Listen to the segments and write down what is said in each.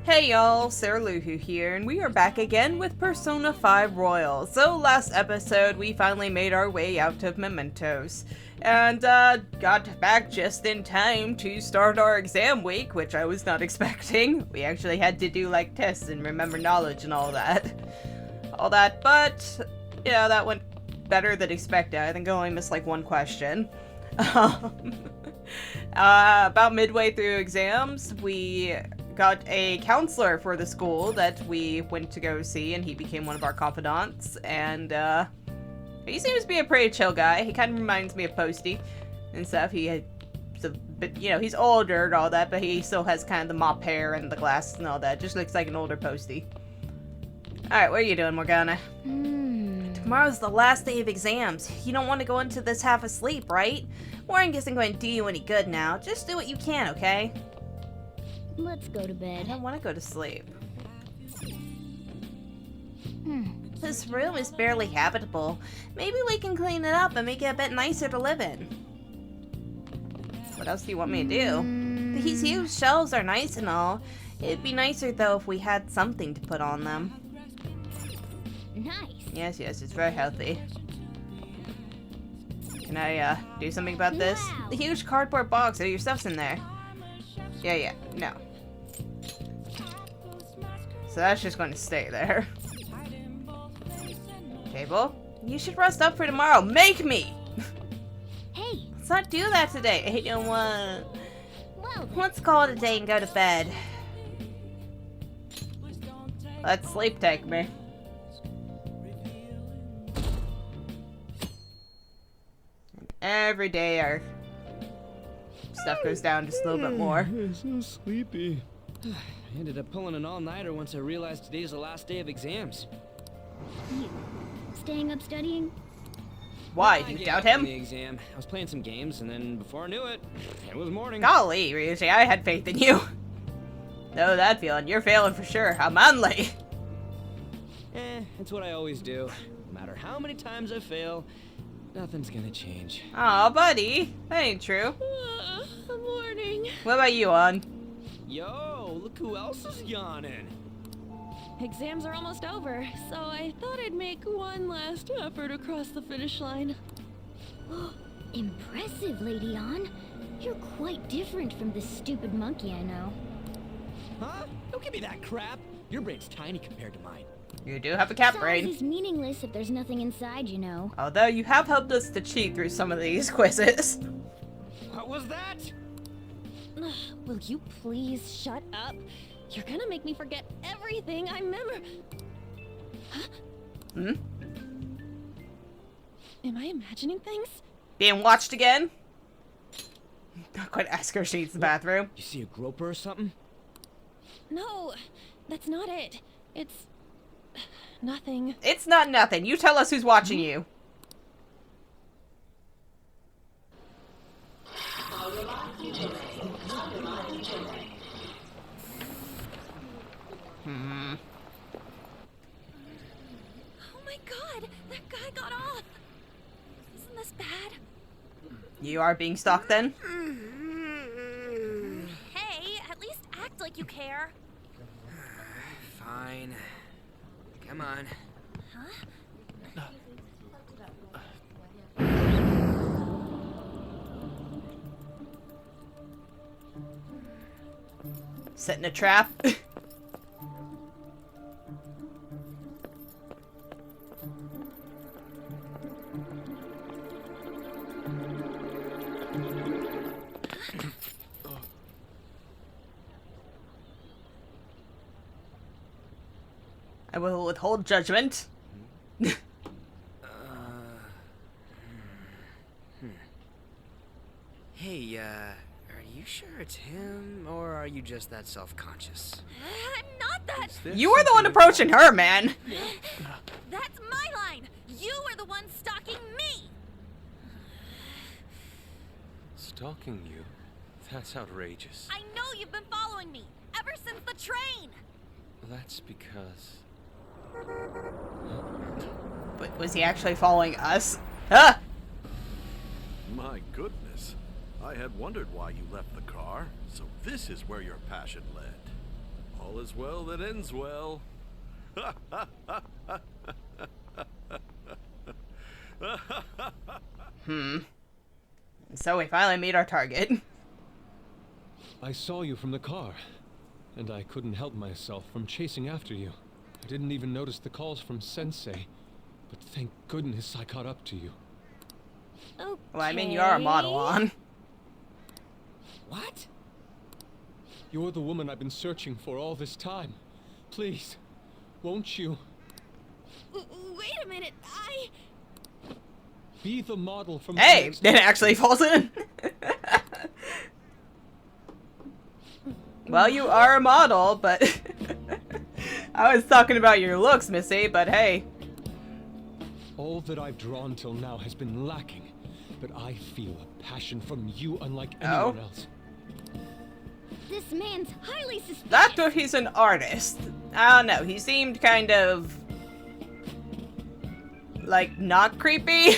Hey y'all, Sarah Luhu here, and we are back again with Persona 5 Royal. So last episode, we finally made our way out of Mementos, and got back just in time to start our exam week, which I was not expecting. We actually had to do like tests and remember knowledge and all that, but yeah, that went better than expected. I think I only missed like one question. About midway through exams, we got a counselor for the school that we went to go see, and he became one of our confidants, and he seems to be a pretty chill guy. He kind of reminds me of Posty and stuff. But you know, he's older and all that, but he still has kind of the mop hair and the glasses and all that. Just looks like an older Posty. Alright, what are you doing, Morgana? Tomorrow's the last day of exams. You don't want to go into this half asleep, right? Worrying isn't going to do you any good now. Just do what you can, okay? Let's go to bed. I don't want to go to sleep. This room is barely habitable. Maybe we can clean it up and make it a bit nicer to live in. What else do you want me to do? These huge shelves are nice and all. It'd be nicer though if we had something to put on them. Nice. Yes, it's very healthy. Can I do something about this? Wow. The huge cardboard box. Oh, your stuff's in there. Yeah, no. So that's just going to stay there. Table? You should rest up for tomorrow. Make me! Hey! Let's not do that today. I don't want... Well, Let's call it a day and go to bed. Let sleep take me. Every day our stuff goes down just a little bit more. I'm so sleepy. I ended up pulling an all-nighter once I realized today's the last day of exams. you staying up studying? Why? I You gave doubt up on him? the exam. I was playing some games, and then before I knew it, it was morning. Golly, Ryuji, I had faith in you. Know that feeling. You're failing for sure. I'm manly. It's what I always do. No matter how many times I fail, nothing's gonna change. Aw, buddy. That ain't true. Morning. What about you, On? Yo, look who else is yawning. Exams are almost over, so I thought I'd make one last effort across the finish line. Impressive, Lady On. You're quite different from this stupid monkey I know. Huh? Don't give me that crap. Your brain's tiny compared to mine. You do have a cat Size brain. is meaningless if there's nothing inside, you know. Although you have helped us to cheat through some of these quizzes. What was that? Will you please shut up? You're gonna make me forget everything I remember. Hmm? Am I imagining things? Being watched again? Not quite ask her if she needs the bathroom. You see a groper or something? No, that's not it. It's nothing. It's not nothing. You tell us who's watching you. Oh my god, that guy got off. Isn't this bad? You are being stalked then? Hey, at least act like you care. Fine. Come on. Setting a trap? I will withhold judgment. Hey, are you sure it's him, or are you just that self-conscious? I'm not that. You are the one approaching her, man. That's my line. You were the one stalking me. Stalking you? That's outrageous. I know you've been following me ever since the train. That's because... But was he actually following us? Huh? My goodness. I had wondered why you left the car, so this is where your passion led. All is well that ends well. So we finally meet our target. I saw you from the car, and I couldn't help myself from chasing after you. I didn't even notice the calls from Sensei, but thank goodness I caught up to you. Okay. Well, I mean, you are a model on. What? You're the woman I've been searching for all this time. Please, won't you Wait a minute, be the model from Hey, the it actually falls in. Well, you are a model, but I was talking about your looks, Missy, but hey. All that I've drawn till now has been lacking, but I feel a passion from you unlike anyone else. This man's highly suspicious. That's what he's an artist. I don't know, he seemed kind of like not creepy.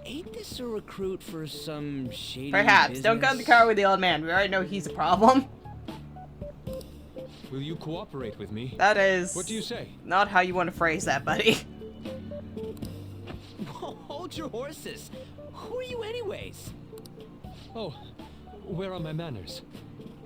Ain't this a recruit for some shady Perhaps. Don't go in the business? car with the old man. We already know he's a problem. Will you cooperate with me? That is What do you say? not how you want to phrase that, buddy. Hold your horses. Who are you anyways? Oh, where are my manners?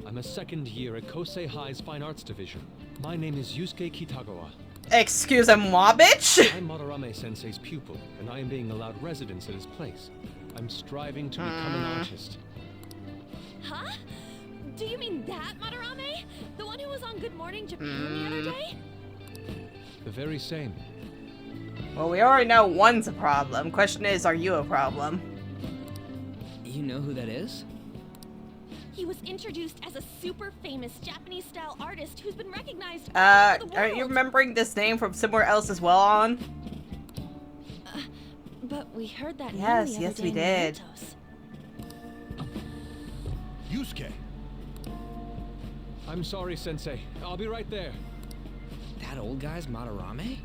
I'm a second year at Kosei High's Fine Arts Division. My name is Yusuke Kitagawa. Excuse-moi, bitch. I'm Madarame Sensei's pupil, and I am being allowed residence at his place. I'm striving to become an artist. Huh? Do you mean that Madarame? The one who was on Good Morning Japan the other day? The very same. Well, we already know one's a problem. Question is, are you a problem? You know who that is? He was introduced as a super famous Japanese-style artist who's been recognized all over the Are you world. remembering this name from somewhere else as well on? But we heard that name Yes, the other yes, day we in did. Mentos. Yusuke. I'm sorry, Sensei. I'll be right there. That old guy's Madarame?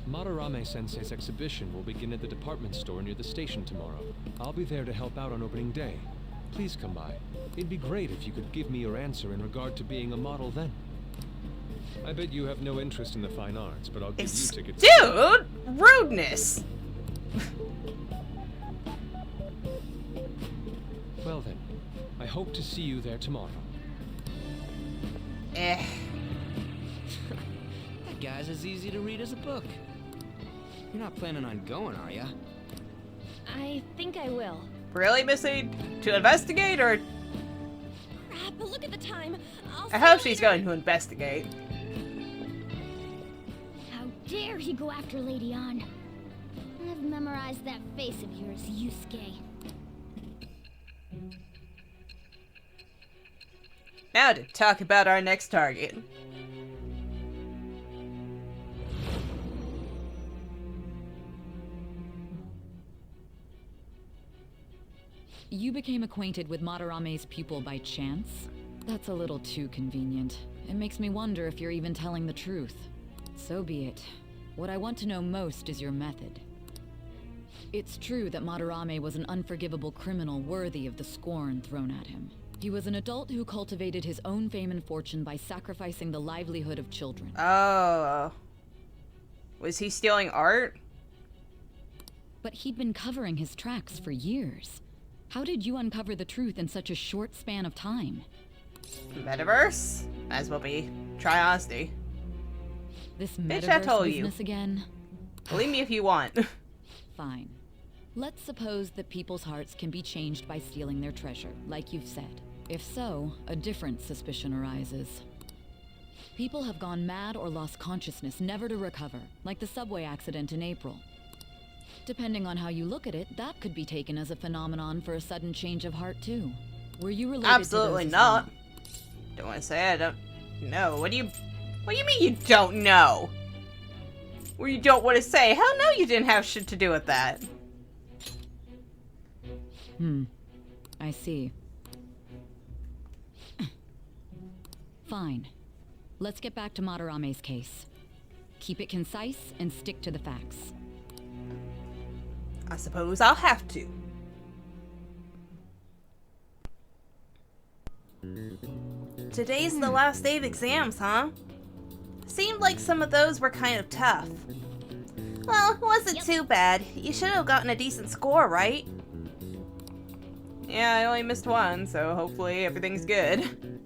Madarame Sensei's exhibition will begin at the department store near the station tomorrow. I'll be there to help out on opening day. Please come by. It'd be great if you could give me your answer in regard to being a model then. I bet you have no interest in the fine arts, but I'll give you tickets. Dude! Rudeness! Well then, I hope to see you there tomorrow. Eh. That guy's as easy to read as a book. You're not planning on going, are ya? I think I will. Really, Missy? To investigate, or... Crap, but look at the time. I hope she's going to investigate. How dare he go after Lady Ann? I've memorized that face of yours, Yusuke. Now to talk about our next target. You became acquainted with Madarame's pupil by chance? That's a little too convenient. It makes me wonder if you're even telling the truth. So be it. What I want to know most is your method. It's true that Madarame was an unforgivable criminal worthy of the scorn thrown at him. He was an adult who cultivated his own fame and fortune by sacrificing the livelihood of children. Oh. Was he stealing art? But he'd been covering his tracks for years. How did you uncover the truth in such a short span of time? Metaverse? Might as well be. Try honesty. This Bitch, I told metaverse you. business again? Believe me if you want. Fine. Let's suppose that people's hearts can be changed by stealing their treasure, like you've said. If so, a different suspicion arises. People have gone mad or lost consciousness, never to recover, like the subway accident in April. Depending on how you look at it, that could be taken as a phenomenon for a sudden change of heart, too. Were you related Absolutely to those as not. well? Don't want to say I don't know. What do you mean you don't know? Or you don't want to say? Hell no, you didn't have shit to do with that. I see. Fine. Let's get back to Madarame's case. Keep it concise and stick to the facts. I suppose I'll have to. Today's the last day of exams, huh? Seemed like some of those were kind of tough. Well, it wasn't too bad. You should have gotten a decent score, right? Yeah, I only missed one, so hopefully everything's good.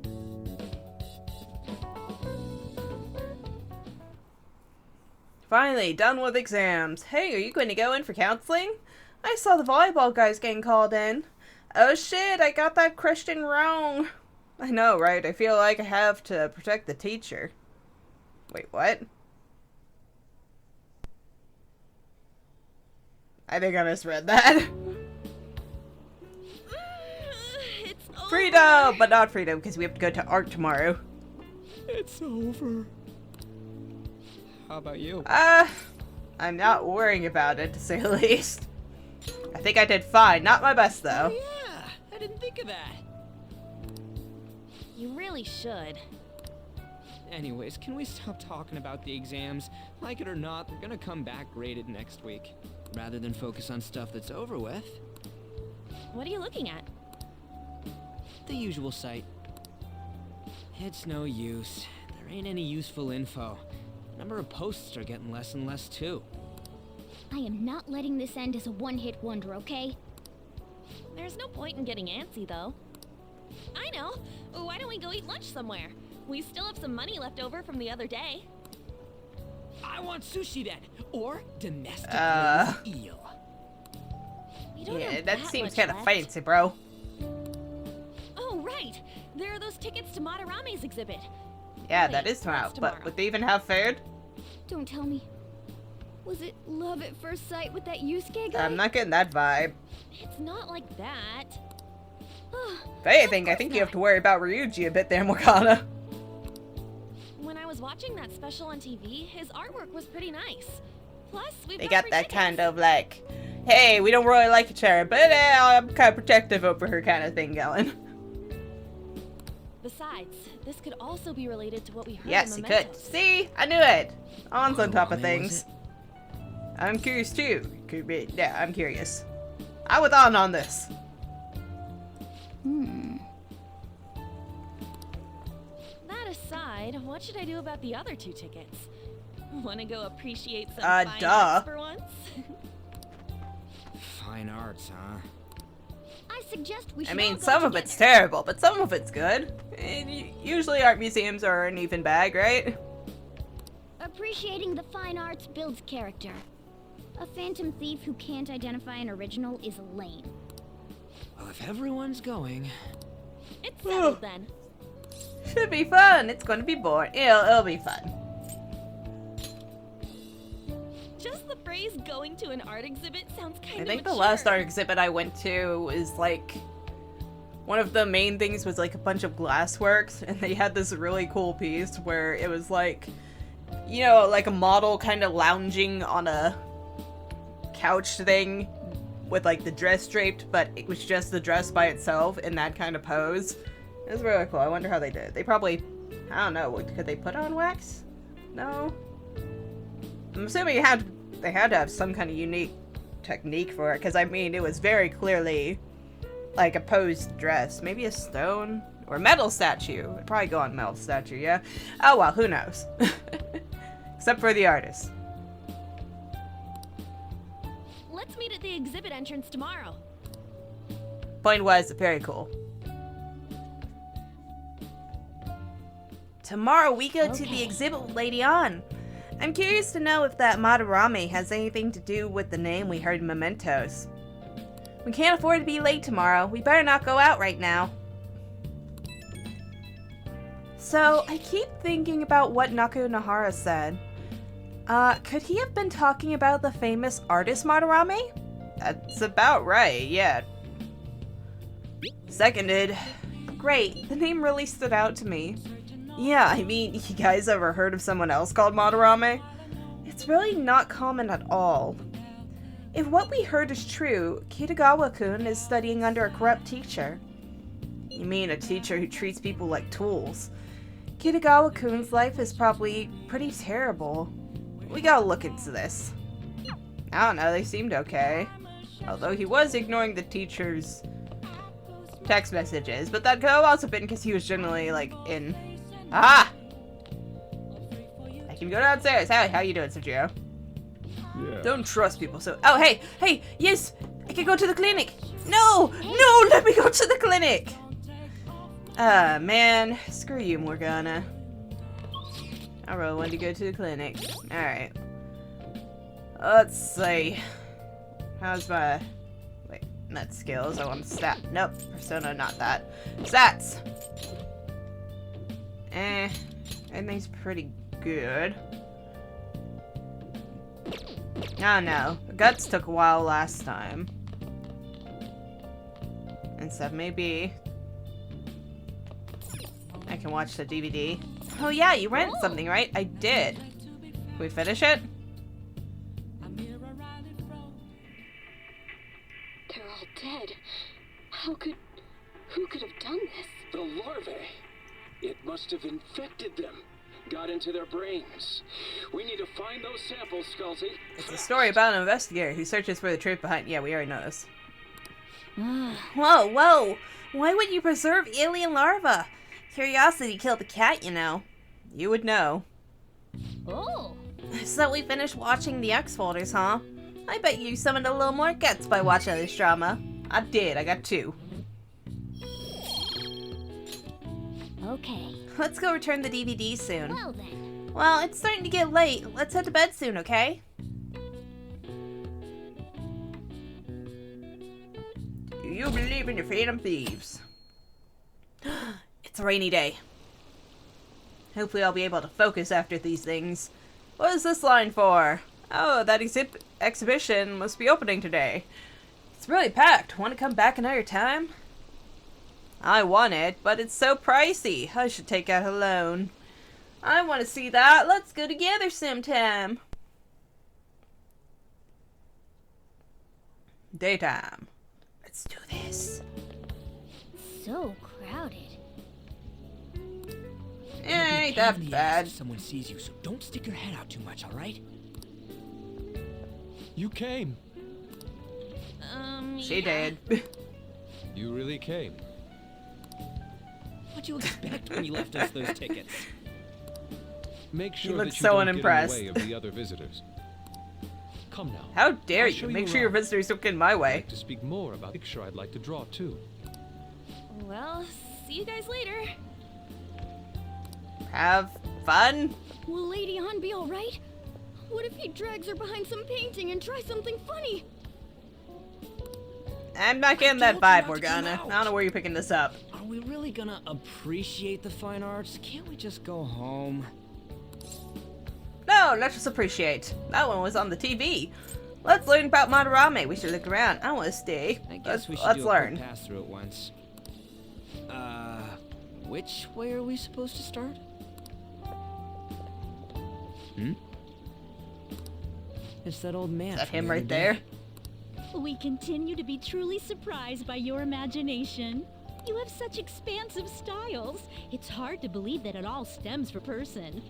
Finally, done with exams. Hey, are you going to go in for counseling? I saw the volleyball guys getting called in. Oh shit, I got that question wrong. I know, right? I feel like I have to protect the teacher. Wait, what? I think I misread that. Freedom! But not freedom, because we have to go to art tomorrow. It's over. How about you? I'm not worrying about it, to say the least. I think I did fine. Not my best, though. Oh, yeah, I didn't think of that. You really should. Anyways, can we stop talking about the exams? Like it or not, they're gonna come back graded next week. Rather than focus on stuff that's over with. What are you looking at? The usual site. It's no use. There ain't any useful info. The number of posts are getting less and less too. I am not letting this end as a one-hit wonder, okay? There's no point in getting antsy, though. I know. Why don't we go eat lunch somewhere? We still have some money left over from the other day. I want sushi then, or domestic eel. We don't Yeah, have that seems much kind of left. fancy, bro. Oh, right. There are those tickets to Madarame's exhibit. Yeah, Wait, that is tomorrow. that's But tomorrow. would they even have food? Don't tell me. Was it love at first sight with that Yusuke guy? I'm not getting that vibe. It's not like that. If anything, I think you have to worry about Ryuji a bit there, Morgana. When I was watching that special on TV, his artwork was pretty nice. Plus, we've They got got free that tickets. kind of like, hey, we don't really like each other, but I'm kind of protective over her kind of thing going. Besides, this could also be related to what we heard Yes, in he could. Mementos. See? I knew it. On's on top of Madaramen, was things. it? I'm curious too. Could be. Yeah, I'm curious. I'm with on this. That aside, what should I do about the other 2 tickets? Want to go appreciate some fine Duh. arts for once? Fine arts, huh? I suggest we should I mean, all go some of it's together. terrible, but some of it's good. And usually art museums are an even bag, right? Appreciating the fine arts builds character. A phantom thief who can't identify an original is lame. Well, if everyone's going... It's settled then. Should be fun. It's going to be boring. It'll be fun. Just the phrase going to an art exhibit sounds kind I of think the mature. last art exhibit I went to was like, one of the main things was like a bunch of glassworks, and they had this really cool piece where it was like, you know, like a model kind of lounging on a couch thing with like the dress draped, but it was just the dress by itself in that kind of pose. It was really cool. I wonder how they did it. They probably, I don't know, could they put on wax? No? I'm assuming they had to have some kind of unique technique for it, because I mean, it was very clearly like a posed dress. Maybe a stone or metal statue. It'd probably go on metal statue, yeah? Oh well, who knows? Except for the artist. Let's meet at the exhibit entrance tomorrow. Point was, very cool. Tomorrow we go to the exhibit with Lady On. I'm curious to know if that Madarame has anything to do with the name we heard in Mementos. We can't afford to be late tomorrow. We better not go out right now. So, I keep thinking about what Naku Nahara said. Could he have been talking about the famous artist Madarame? That's about right, yeah. Seconded. Great, the name really stood out to me. Yeah, I mean, you guys ever heard of someone else called Madarame? It's really not common at all. If what we heard is true, Kitagawa-kun is studying under a corrupt teacher. You mean a teacher who treats people like tools? Kitagawa-kun's life is probably pretty terrible. We gotta look into this. I don't know, they seemed okay. Although he was ignoring the teacher's text messages, but that could have also been because he was generally, like, in... Ah! I can go downstairs. Hey, how you doing, Sergio? Yeah. Don't trust people so... Oh, hey! Hey! Yes! I can go to the clinic! No! No! Let me go to the clinic! Ah, man. Screw you, Morgana. I really wanted to go to the clinic. Alright. Let's see. How's my... Wait, not skills. I want stat. Nope. Persona, not that. Stats! Everything's pretty good. Oh no. Guts took a while last time. And stuff, maybe... I can watch the DVD. Oh yeah, you rented something, right? I did. Can we finish it? They're all dead. Who could have done this? The larvae. It must have infected them. Got into their brains. We need to find those samples, Skullsy. It's a story about an investigator who searches for the truth behind... Yeah, we already know this. Whoa, whoa! Why would you preserve alien larvae? Curiosity killed the cat, you know. You would know. Oh. So we finished watching the X-Folders, huh? I bet you summoned a little more guts by watching this drama. I did. I got 2. Okay. Let's go return the DVD soon. Well then. Well, it's starting to get late. Let's head to bed soon, okay? Do you believe in your Phantom Thieves? It's a rainy day. Hopefully I'll be able to focus after these things. What is this line for? Oh, that exhibition must be opening today. It's really packed. Want to come back another time? I want it, but it's so pricey. I should take out a loan. I want to see that. Let's go together sometime. Daytime. Let's do this. So crowded. Ain't that bad. If someone sees you, so don't stick your head out too much, all right? You came. She yeah. did. You really came. What'd you expect when you left us those tickets? Make sure looked that you so don't unimpressed. get in the way of the other visitors. Come now. How dare I'll you? show Make you sure your around. visitors don't get in my I'd way. like to speak more about the picture I'd like to draw too. Well, see you guys later. Have fun. Will Lady Han be alright? What if he drags her behind some painting and tries something funny? I'm not getting that vibe, Morgana. I don't know where you're picking this up. Are we really gonna appreciate the fine arts? Can't we just go home? No, let's just appreciate. That one was on the TV. Let's learn about Madarame. We should look around. I want to stay. I guess we should let's do a learn. quick pass through it once. Which way are we supposed to start? It's that old man. Is that from him the other right there? day. We continue to be truly surprised by your imagination. You have such expansive styles. It's hard to believe that it all stems from a person.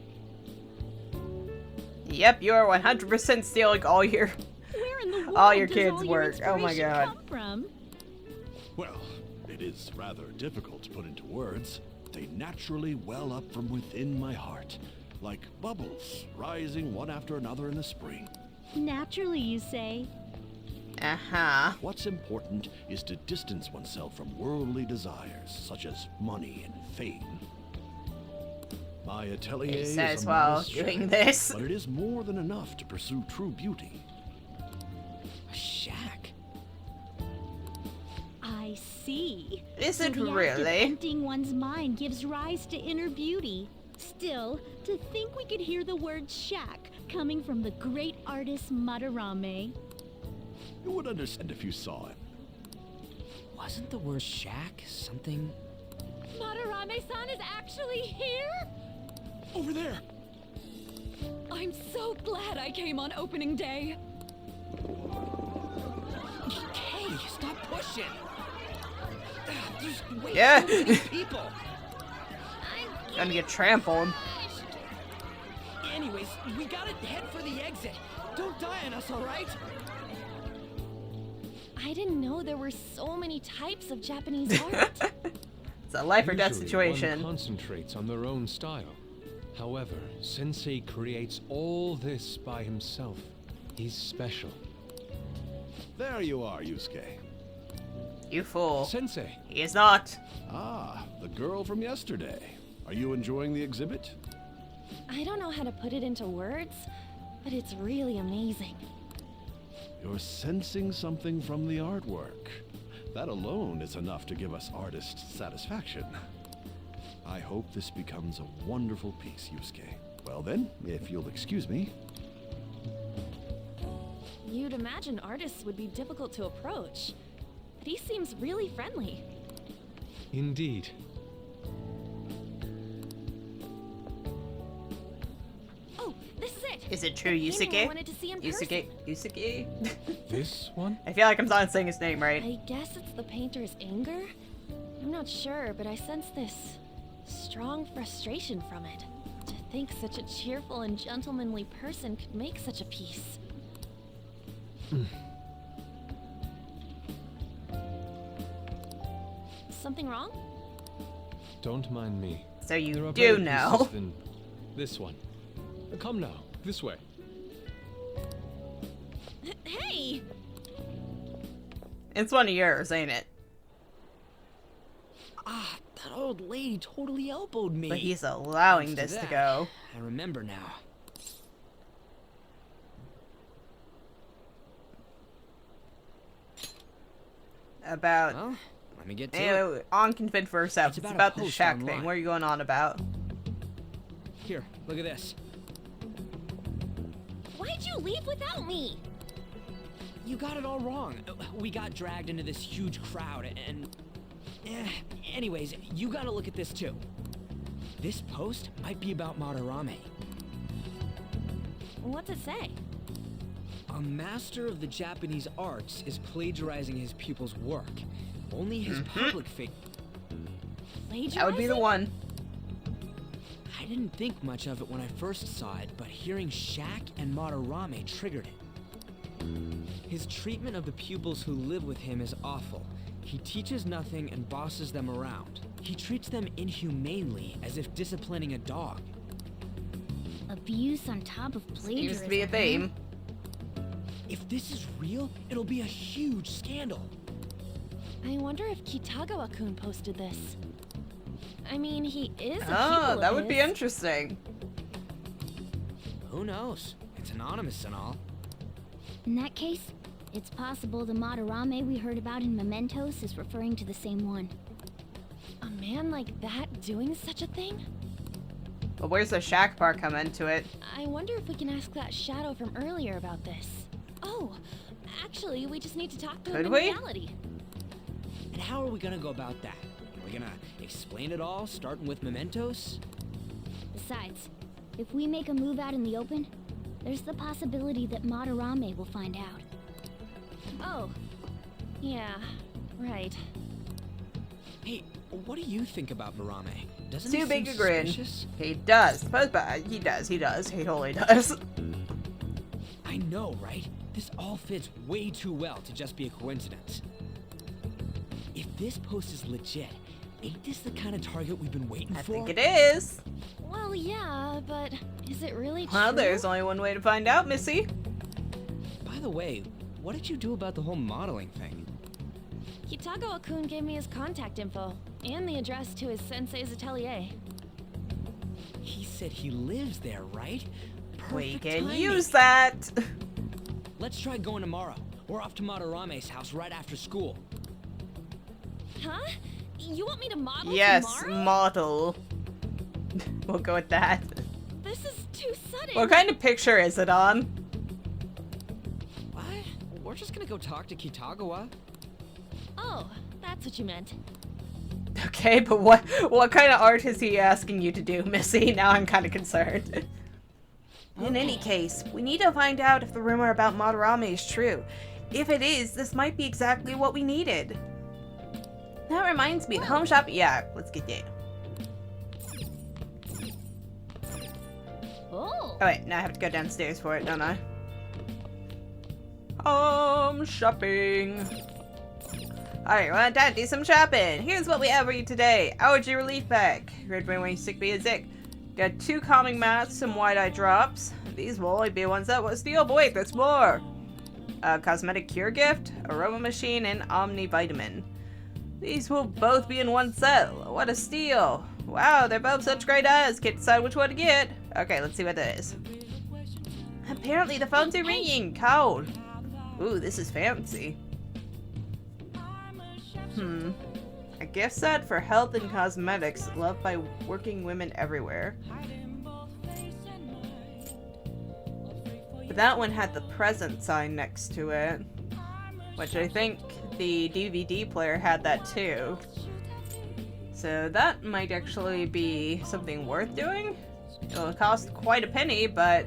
Yep, you are 100% stealing all your Where in the world all your does kids' all your work. Oh my inspiration god. come from? Well, it is rather difficult to put into words. They naturally well up from within my heart, like bubbles rising one after another in the spring. Naturally, you say. Uh-huh. What's important is to distance oneself from worldly desires, such as money and fame. My atelier He is says a while modest doing shack, this. but it is more than enough to pursue true beauty. A shack. I see. Is So it the act of really? emptying one's mind gives rise to inner beauty. Still, to think we could hear the word shack coming from the great artist Madarame. You would understand if you saw it. Wasn't the word shack something? Madarame-san is actually here? Over there! I'm so glad I came on opening day. Hey, stop pushing! There's way Yeah. too many people. Gonna get trampled. Anyways, we gotta head for the exit. Don't die on us, all right? I didn't know there were so many types of Japanese art. It's a life or death Usually, situation. one concentrates on their own style. However, Sensei creates all this by himself. He's special. There you are, Yusuke. You fool. Sensei! He is not. Ah, the girl from yesterday. Are you enjoying the exhibit? I don't know how to put it into words, but it's really amazing. You're sensing something from the artwork. That alone is enough to give us artists satisfaction. I hope this becomes a wonderful piece, Yusuke. Well then, if you'll excuse me. You'd imagine artists would be difficult to approach, but he seems really friendly. Indeed. Oh, this is it! Is it true, The painting I Yusuke? wanted to see in person. Yusuke? This one? I feel like I'm not saying his name right. I guess it's the painter's anger? I'm not sure, but I sense this strong frustration from it. To think such a cheerful and gentlemanly person could make such a piece. Something wrong? Don't mind me. So There you are do better know. pieces than this one. Come now, this way. Hey! It's one of yours, ain't it? Ah, that old lady totally elbowed me. But he's allowing Thanks this to that, go. I remember now. About... Well, let me get to it. Anyway, on Confid for herself. It's It's about about a the post shack online. thing. What are you going on about? Here, look at this. Why'd you leave without me? You got it all wrong. We got dragged into this huge crowd and... anyways, you gotta look at this too. This post might be about Madarame. What's it say? A master of the Japanese arts is plagiarizing his pupil's work. Only his public figure. That would be the one. I didn't think much of it when I first saw it, but hearing Shack and Madarame triggered it. His treatment of the pupils who live with him is awful. He teaches nothing and bosses them around. He treats them inhumanely, as if disciplining a dog. Abuse on top of plagiarism. Seems to be a theme. If this is real, it'll be a huge scandal. I wonder if Kitagawa-kun posted this. I mean, he is a Oh, pupil that of would be his. interesting. Who knows? It's anonymous and all. In that case, it's possible the Madarame we heard about in Mementos is referring to the same one. A man like that doing such a thing? But where's the shack part come into it? I wonder if we can ask that shadow from earlier about this. Oh, actually, we just need to talk to him Could in we? reality. And how are we gonna go about that? Are we gonna explain it all, starting with Mementos? Besides, if we make a move out in the open, there's the possibility that Madarame will find out. Oh, yeah, right. Hey, what do you think about Marame? Doesn't Too he big seem a grin. suspicious? He does. He does. He totally does. I know, right? This all fits way too well to just be a coincidence. If this post is legit, ain't this the kind of target we've been waiting I for? think it is. Well, yeah, but is it really Well, true? there's only one way to find out, Missy. By the way, what did you do about the whole modeling thing? Kitagawa-kun gave me his contact info and the address to his sensei's atelier. He said he lives there, right? We Perfect can timing. use that. Let's try going tomorrow. We're off to Madarame's house right after school. Huh? You want me to model Yes, tomorrow? model. We'll go with that. This is too sudden. What kind of picture is it on? What? We're just gonna go talk to Kitagawa. Oh, that's what you meant. Okay, but what kind of art is he asking you to do, Missy? Now I'm kind of concerned. In any case, we need to find out if the rumor about Madarame is true. If it is, this might be exactly what we needed. That reminds me, the home shop. Yeah, let's get there. Oh! Oh wait, now I have to go downstairs for it, don't I? Home shopping. Alright, well, time to do some shopping. Here's what we have for you today. Allergy relief pack. Red brainwave sick be a zick. Got 2 calming masks, some wide-eye drops. These will only be ones that will steal, but wait, there's more. A cosmetic cure gift, aroma machine, and omnivitamin. These will both be in one set. What a steal. Wow, they're both such great items. Can't decide which one to get. Okay, let's see what that is. Apparently the phones are ringing. Cold. Ooh, this is fancy. A gift set for health and cosmetics loved by working women everywhere. But that one had the present sign next to it, which I think the DVD player had that too. So that might actually be something worth doing. It'll cost quite a penny, but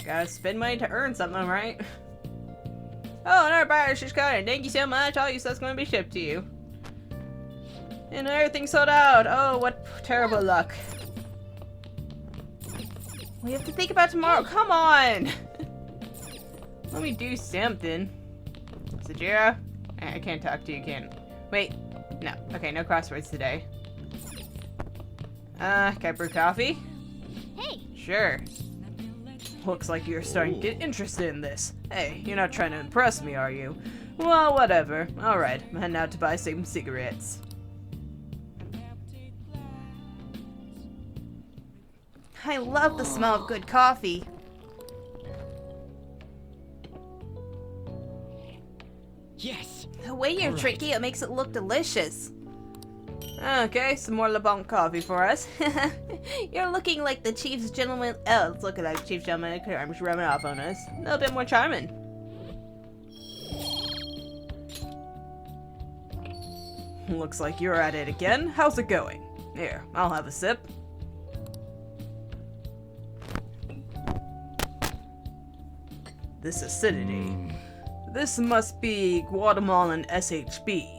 gotta spend money to earn something, right? Oh, another buyer, she's coming. Thank you so much. All your stuff's gonna be shipped to you. And everything's sold out. Oh, what terrible luck. We have to think about tomorrow. Come on! Let me do something. Sajira? I can't talk to you, can wait. No. Okay, no crosswords today. Can I brew coffee? Hey! Sure. Looks like you're starting to get interested in this. Hey, you're not trying to impress me, are you? Well, whatever. Alright, I'm heading out to buy some cigarettes. I love the smell of good coffee. Yes! The way you're drinking it makes it look delicious. Okay, some more LeBlanc coffee for us. You're looking like the chief's gentleman. Oh, it's looking like the chief's gentleman. I'm just rubbing off on us. A little bit more charming. Looks like you're at it again. How's it going? Here, I'll have a sip. This acidity. This must be Guatemalan SHB.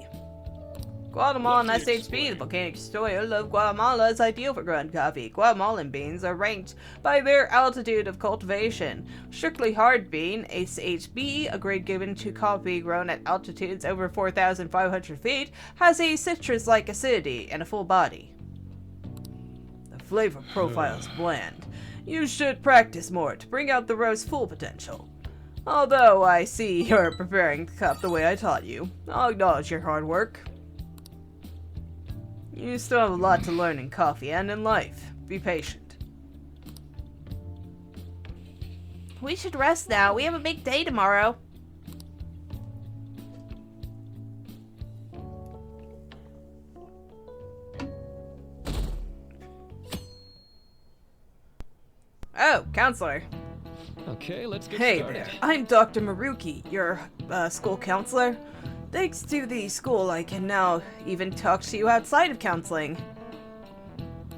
Guatemalan SHB, the volcanic soil of Guatemala, is ideal for growing coffee. Guatemalan beans are ranked by their altitude of cultivation. Strictly hard bean, SHB, a grade given to coffee grown at altitudes over 4,500 feet, has a citrus-like acidity and a full body. The flavor profile is bland. You should practice more to bring out the roast's full potential. Although I see you're preparing the cup the way I taught you, I'll acknowledge your hard work. You still have a lot to learn in coffee and in life. Be patient. We should rest now. We have a big day tomorrow. Oh, counselor. Okay, let's get Hey started. there, I'm Dr. Maruki, your school counselor. Thanks to the school, I can now even talk to you outside of counseling.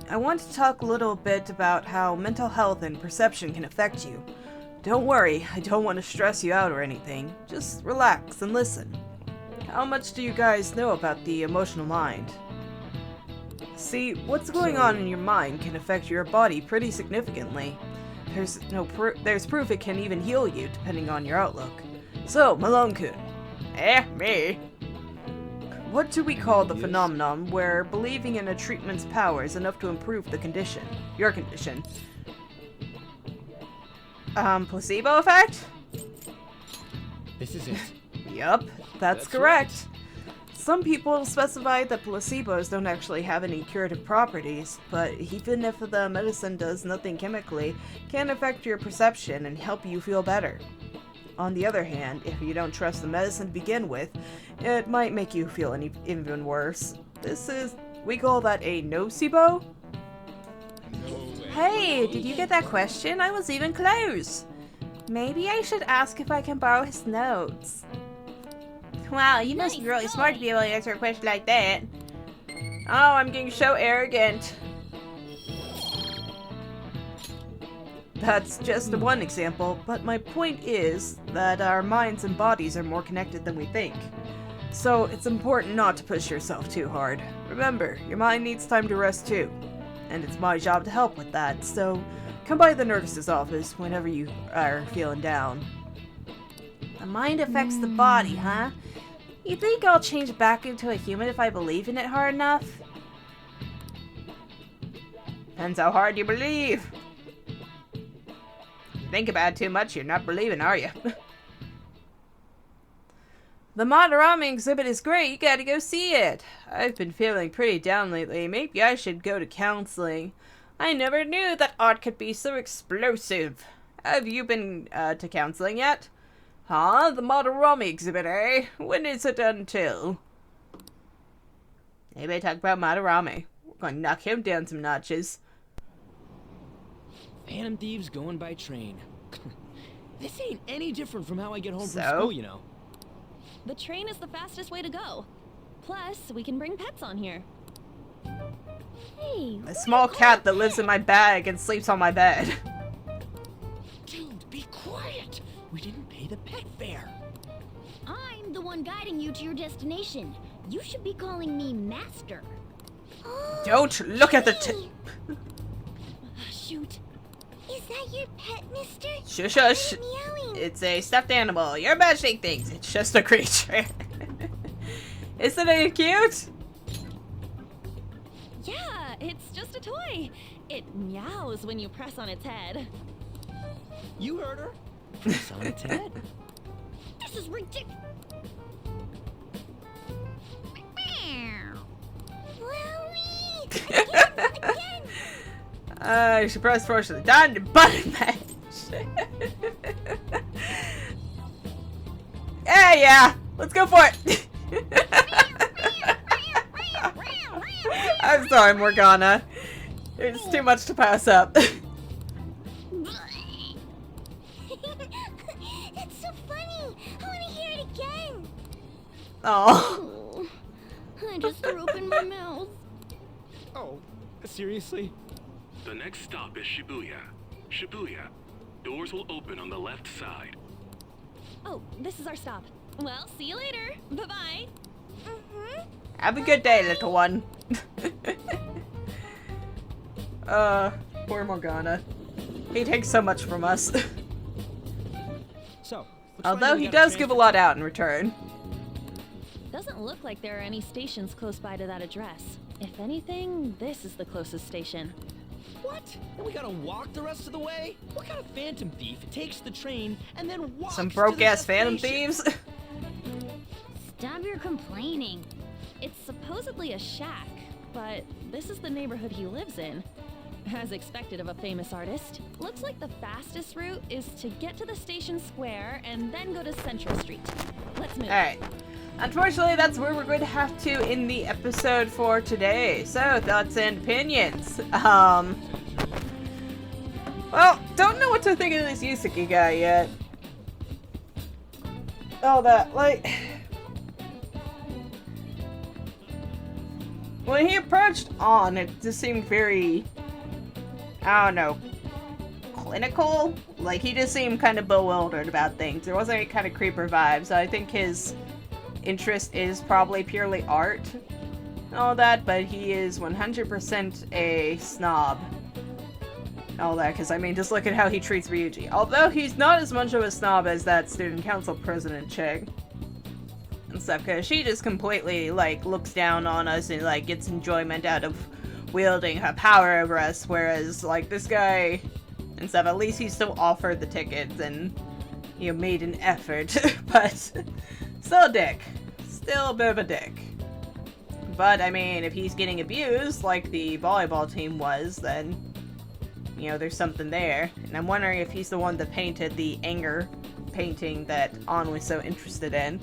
I want to talk a little bit about how mental health and perception can affect you. Don't worry, I don't want to stress you out or anything. Just relax and listen. How much do you guys know about the emotional mind? See, what's going on in your mind can affect your body pretty significantly. There's proof it can even heal you, depending on your outlook. So, Malone-kun. Me? What do we call the phenomenon where believing in a treatment's power is enough to improve the condition? Your condition. Placebo effect? This is it. Yup, that's correct. Some people specify that placebos don't actually have any curative properties, but even if the medicine does nothing chemically, it can affect your perception and help you feel better. On the other hand, if you don't trust the medicine to begin with, it might make you feel even worse. We call that a nocebo? Hey, did you get that question? I was even close. Maybe I should ask if I can borrow his notes. Wow, you must be really smart to be able to answer a question like that. Oh, I'm getting so arrogant. That's just one example, but my point is that our minds and bodies are more connected than we think. So it's important not to push yourself too hard. Remember, your mind needs time to rest too. And it's my job to help with that, so come by the nurse's office whenever you are feeling down. The mind affects the body, huh? You think I'll change back into a human if I believe in it hard enough? Depends how hard you believe. You think about it too much, you're not believing, are you? The Madarame exhibit is great, you gotta go see it. I've been feeling pretty down lately, maybe I should go to counseling. I never knew that art could be so explosive. Have you been to counseling yet? Huh? The Madarame exhibit, eh? When is it until? Maybe I talk about Madarame. We're gonna knock him down some notches. Phantom Thieves going by train. This ain't any different from how I get home from So? school, you know. The train is the fastest way to go. Plus, we can bring pets on here. Hey, A small cat that lives in my bag and sleeps on my bed. Dude, be quiet! We didn't pay the pet fare. I'm the one guiding you to your destination. You should be calling me Master. Don't look at the Shoot. Is that your pet, mister? Shush, shush. Meowing. It's a stuffed animal. You're imagining things. It's just a creature. Isn't it cute? Yeah, it's just a toy. It meows when you press on its head. You heard her. Press on its head. This is ridiculous. Again. You should press forward to the down button match. Yeah. Let's go for it. I'm sorry, Morgana. There's too much to pass up. That's so funny. I want to hear it again. Oh. I just threw up in my mouth. Oh, seriously? The next stop is Shibuya. Shibuya. Doors will open on the left side. Oh, this is our stop. Well, see you later. Bye-bye. Have a good day, little one. Poor Morgana. He takes so much from us. So, Although he does give a lot out in return. Doesn't look like there are any stations close by to that address. If anything, this is the closest station. What? And we gotta walk the rest of the way? What kind of phantom thief takes the train and then walks Some to broke the ass Phantom destination? Thieves. Stop your complaining. It's supposedly a shack, but this is the neighborhood he lives in. As expected of a famous artist, looks like the fastest route is to get to the station square and then go to Central Street. Let's move. Alright. Unfortunately, that's where we're going to have to end the episode for today. So, thoughts and opinions. Well, don't know what to think of this Yusuke guy yet. Oh, that, like... When he approached On, it just seemed very... I don't know. Clinical? Like, he just seemed kind of bewildered about things. There wasn't any kind of creeper vibe, so I think his interest is probably purely art and all that, but he is 100% a snob. All that, because I mean, just look at how he treats Ryuji. Although he's not as much of a snob as that student council president chick and stuff, because she just completely, like, looks down on us and, like, gets enjoyment out of wielding her power over us, whereas, like, this guy and stuff, at least he still offered the tickets and, you know, made an effort, but still a dick. Still a bit of a dick. But, I mean, if he's getting abused, like the volleyball team was, then, you know, there's something there. And I'm wondering if he's the one that painted the anger painting that An was so interested in.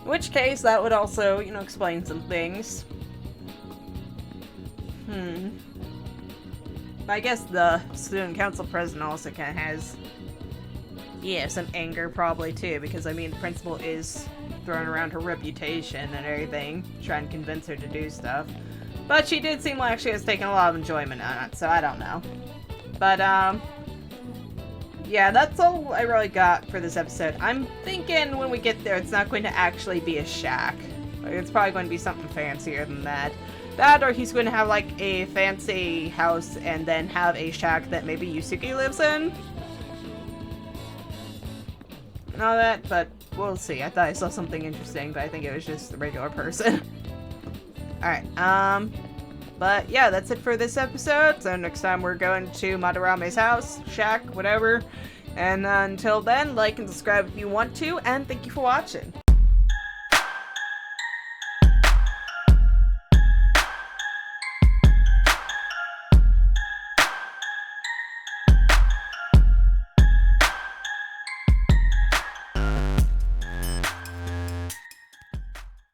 In which case, that would also, you know, explain some things. But I guess the student council president also kind of has, yeah, some anger probably too, because I mean, the principal is throwing around her reputation and everything, trying to convince her to do stuff. But she did seem like she was taking a lot of enjoyment on it, so I don't know. But, yeah, that's all I really got for this episode. I'm thinking when we get there, it's not going to actually be a shack. Like, it's probably going to be something fancier than that. That, or he's going to have, like, a fancy house and then have a shack that maybe Yusuke lives in. And all that, but we'll see. I thought I saw something interesting, but I think it was just a regular person. Alright, but yeah, that's it for this episode. So next time we're going to Madarame's house, shack, whatever. And until then, like and subscribe if you want to, and thank you for watching.